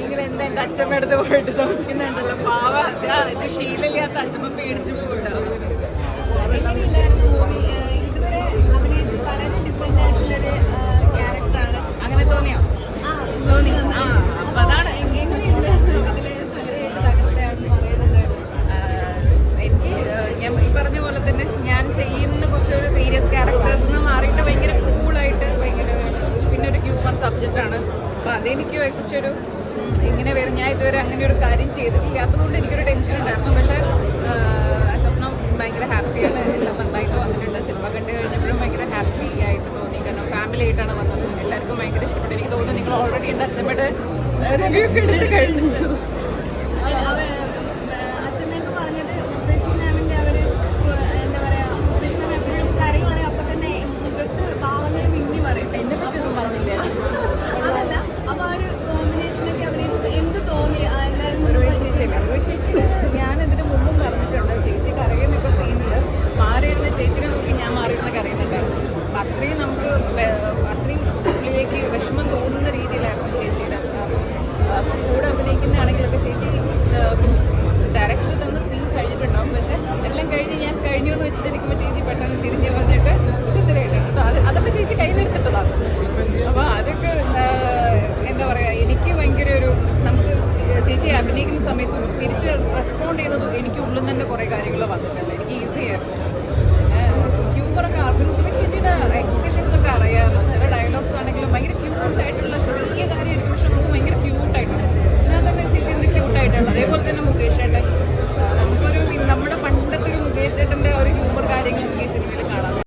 നിങ്ങൾ എന്താ എൻ്റെ അച്ഛമ്മ അടുത്ത് പോയിട്ട് നോക്കുന്നുണ്ടല്ലോ പാവ ഇത് ശീലമില്ലാത്ത അച്ഛമ്മ പേടിച്ചു പോയിട്ടാവും. എങ്ങനെയുണ്ടായിരുന്നു മൂവി? ഇതുവരെ അഭിനയിച്ച വളരെ ഡിഫറെന്റ് ആയിട്ടുള്ളൊരു ക്യാരക്ടറാണ്. അങ്ങനെ തോന്നിയോ? തോന്നി. അപ്പൊ അതാണ് എങ്ങനെയുണ്ടായിരുന്നു ഇതിലെ സലറിയായിട്ട് തകർത്തയാണെന്ന് പറയുന്നത്? എനിക്ക് ഞാൻ ഈ പറഞ്ഞ പോലെ തന്നെ ഞാൻ ചെയ്യുന്ന കുറച്ചൊരു സീരിയസ് ക്യാരക്ടേഴ്സ് നിന്ന് മാറിയിട്ട് ഭയങ്കര കൂളായിട്ട് ഭയങ്കര പിന്നെ ഒരു ഹ്യൂമർ സബ്ജക്റ്റാണ്. അപ്പോൾ അതെനിക്ക് കുറച്ചൊരു ഇങ്ങനെ വരും. ഞാൻ ഇതുവരെ അങ്ങനെ ഒരു കാര്യം ചെയ്തിട്ടില്ലാത്തതുകൊണ്ട് എനിക്കൊരു ടെൻഷൻ ഉണ്ടായിരുന്നു. പക്ഷേ സ്വപ്നം ഭയങ്കര ഹാപ്പിയാണ്. എല്ലാം നന്നായിട്ട് വന്നിട്ടുണ്ട്. സിനിമ കണ്ടു കഴിഞ്ഞപ്പോഴും ഭയങ്കര ഹാപ്പി ആയിട്ട് തോന്നി. കാരണം ഫാമിലി ആയിട്ടാണ് വന്നത്. എല്ലാവർക്കും ഭയങ്കര ഇഷ്ടപ്പെട്ടു. എനിക്ക് തോന്നുന്നു നിങ്ങൾ ഓൾറെഡി എൻ്റെ അച്ഛമ്മയുടെ റിവ്യൂ ഒക്കെ എടുത്ത് കഴിഞ്ഞു. അച്ഛനൊക്കെ പറഞ്ഞത് കൃഷ്ണനാണെങ്കിൽ അവര് എന്താ പറയാ, കൃഷ്ണൻ എപ്പോഴും കരയുവാണെങ്കിൽ അപ്പൊ തന്നെ മുഖത്ത് ഭാവങ്ങൾ മിന്നി പറയും. എന്നെ പറ്റിയൊന്നും പറഞ്ഞില്ല. അതല്ല, അപ്പൊ ആ ഒരു കോമ്പിനേഷനൊക്കെ അഭിനയിച്ചത് എന്ത് തോന്നി? എല്ലാവരും ചേച്ചി ഞാൻ ഇതിന് മുമ്പും പറഞ്ഞിട്ടുണ്ട്. ചേച്ചി കരയുന്നൊക്കെ സീനിൽ മാറിയിരുന്ന ചേച്ചിനെ നോക്കി ഞാൻ മാറിയിരുന്ന കരയുന്നുണ്ടായിരുന്നു. അപ്പം അത്രയും നമുക്ക് അത്രയും പുള്ളിലേക്ക് വിഷമം തോന്നുന്ന രീതിയിലായിരുന്നു ചേച്ചിയുടെ. അപ്പം കൂടെ അഭിനയിക്കുന്നതാണെങ്കിലൊക്കെ ചേച്ചി ഡയറക്ടർ തന്ന സീൻ കഴിഞ്ഞിട്ടുണ്ടാവും. പക്ഷെ എല്ലാം കഴിഞ്ഞ് ഞാൻ കഴിഞ്ഞു എന്ന് വെച്ചിട്ടിരിക്കുമ്പോൾ ചേച്ചി പെട്ടെന്ന് തിരിഞ്ഞ് വന്നിട്ട് ചിത്രമായിട്ടുണ്ട്. അതൊക്കെ ചേച്ചി കയ്യിലെടുത്തിട്ടതാണ്. അപ്പോൾ അതൊക്കെ എന്താ പറയുക, എനിക്ക് ഭയങ്കര ഒരു നമുക്ക് ചേച്ചി അഭിനയിക്കുന്ന സമയത്ത് തിരിച്ച് റെസ്പോണ്ട് ചെയ്തത് എനിക്ക് ഉള്ളിൽ തന്നെ കുറേ കാര്യങ്ങൾ വന്നിട്ടുണ്ട്. എനിക്ക് ഈസി ആയിരുന്നു. ഹ്യൂമറൊക്കെ ചേച്ചിയുടെ എക്സ്പ്രഷൻസ് ഒക്കെ അറിയാമല്ലോ. ചില ഡയലോഗ്സ് ആണെങ്കിലും ഭയങ്കര ക്യൂട്ടായിട്ടുള്ള ചെറിയ കാര്യമായിരിക്കും. പക്ഷെ നമുക്ക് ഭയങ്കര ക്യൂട്ടായിട്ടുണ്ട്.